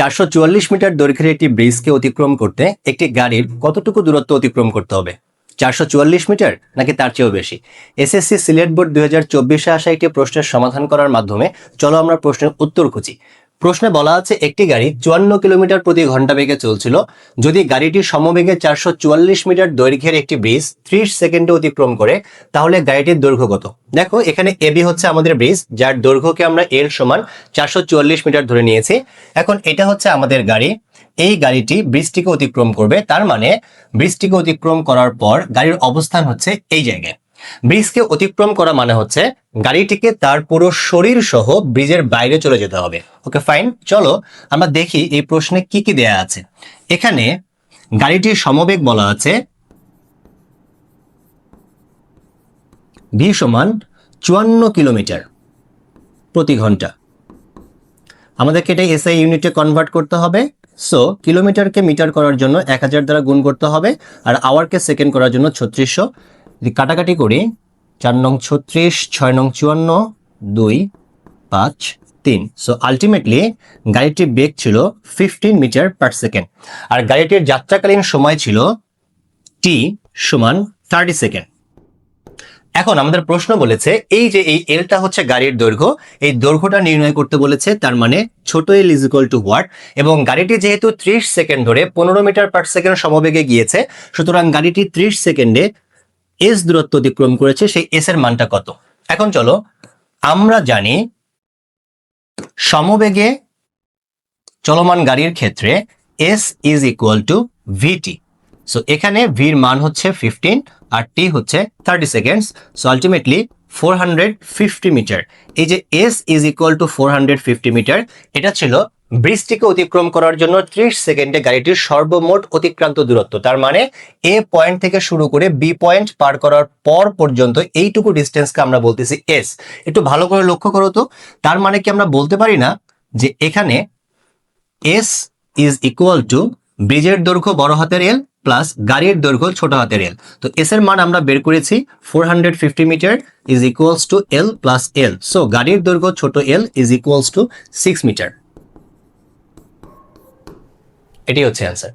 444 metre দৈর্ঘ্যের একটি ব্রিজকে অতিক্রম করতে একটি গাড়ির কতটুকু দূরত্ব অতিক্রম করতে হবে? 444 মিটার নাকি তার চেয়েও বেশি? এসএসসি সিলেট বোর্ড 2024-এ আসা একটি প্রশ্নের সমাধান করার মাধ্যমে চলো আমরা প্রশ্নের উত্তর খুঁজি। প্রশ্নে বলা আছে একটি গাড়ি 54 কিলোমিটার প্রতি ঘন্টা বেগে চলছিল। যদি গাড়িটি সমবেগে 444 মিটার দৈর্ঘ্যের একটি ব্রিজ 30 সেকেন্ডে অতিক্রম করে, তাহলে গাড়িটির দৈর্ঘ্য কত? দেখো এখানে এবি হচ্ছে আমাদের ব্রিজ, যার দৈর্ঘ্যকে আমরা এল সমান 444 মিটার ধরে নিয়েছি। এখন এটা হচ্ছে আমাদের গাড়ি, এই গাড়িটি ব্রিজটিকে অতিক্রম করবে, তার মানে ব্রিজটিকে অতিক্রম করার পর গাড়ির অবস্থান হচ্ছে এই জায়গায়। ব্রিজকে অতিক্রম করা মানে হচ্ছে গাড়িটিকে তার পুরো শরীর সহ ব্রিজের বাইরে চলে যেতে হবে। ওকে ফাইন, চলো আমরা দেখি এই প্রশ্নে কি কি দেয়া আছে। এখানে গাড়িটির সমবেগ বলা আছে ভি সমান 54 কিলোমিটার প্রতি ঘন্টা। আমাদেরকে এটা এসআই ইউনিটে কনভার্ট করতে হবে। সো কিলোমিটারকে মিটার করার জন্য 1000 দ্বারা গুণ করতে হবে, আর আওয়ারকে সেকেন্ড করার জন্য 3600। যদি কাটাকাটি করি, 4 নং 36, 6 নং 54, 2, 5, 3। সো আলটিমেটলি গাড়িটির বেগ ছিল 15 মিটার পার সেকেন্ড, আর গাড়িটির যাত্রাকালীন সময় ছিল টি সমান 30 সেকেন্ড। এখন আমাদের প্রশ্ন বলেছে এই যে এই এলটা হচ্ছে গাড়ির দৈর্ঘ্য, এই দৈর্ঘ্যটা নির্ণয় করতে বলেছে, তার মানে ছোট L is equal two what. এবং গাড়িটি যেহেতু 30 সেকেন্ড ধরে 15 মিটার পার সেকেন্ড সমবেগে গিয়েছে, সুতরাং গাড়িটি 30 সেকেন্ডে এস দূরত্ব অতিক্রম করেছে, সেই এস এর মানটা কত? এখন চলো আমরা জানি সমবেগে চলমান গাড়ির ক্ষেত্রে S is equal to VT. So এখানে ভির মান হচ্ছে 15 আর টি হচ্ছে 30 সেকেন্ডস। So ultimately 450 metre. এই যে S is equal to 450 metre, এটা ছিল ব্রিজটিকে অতিক্রম করার জন্য 30 সেকেন্ডে গাড়িটির সর্বমোট অতিক্রান্ত দূরত্ব। তার মানে এ পয়েন্ট থেকে শুরু করে বি পয়েন্ট পার করার পর পর্যন্ত এইটুকু ডিস্টেন্সকে আমরা বলতেছি এস। একটু ভালো করে লক্ষ্য করো তো, তার মানে কি আমরা বলতে পারি না যে এখানে এস ইজ ইকুয়াল টু ব্রিজের দৈর্ঘ্য বড় হাতের এল প্লাস গাড়ির দৈর্ঘ্য ছোট হাতের এল। তো এস এর মান আমরা বের করেছি 450 metre is equals to L plus L. So গাড়ির দৈর্ঘ্য ছোট L is equals to 6 metre. এটি হচ্ছে অ্যান্সার।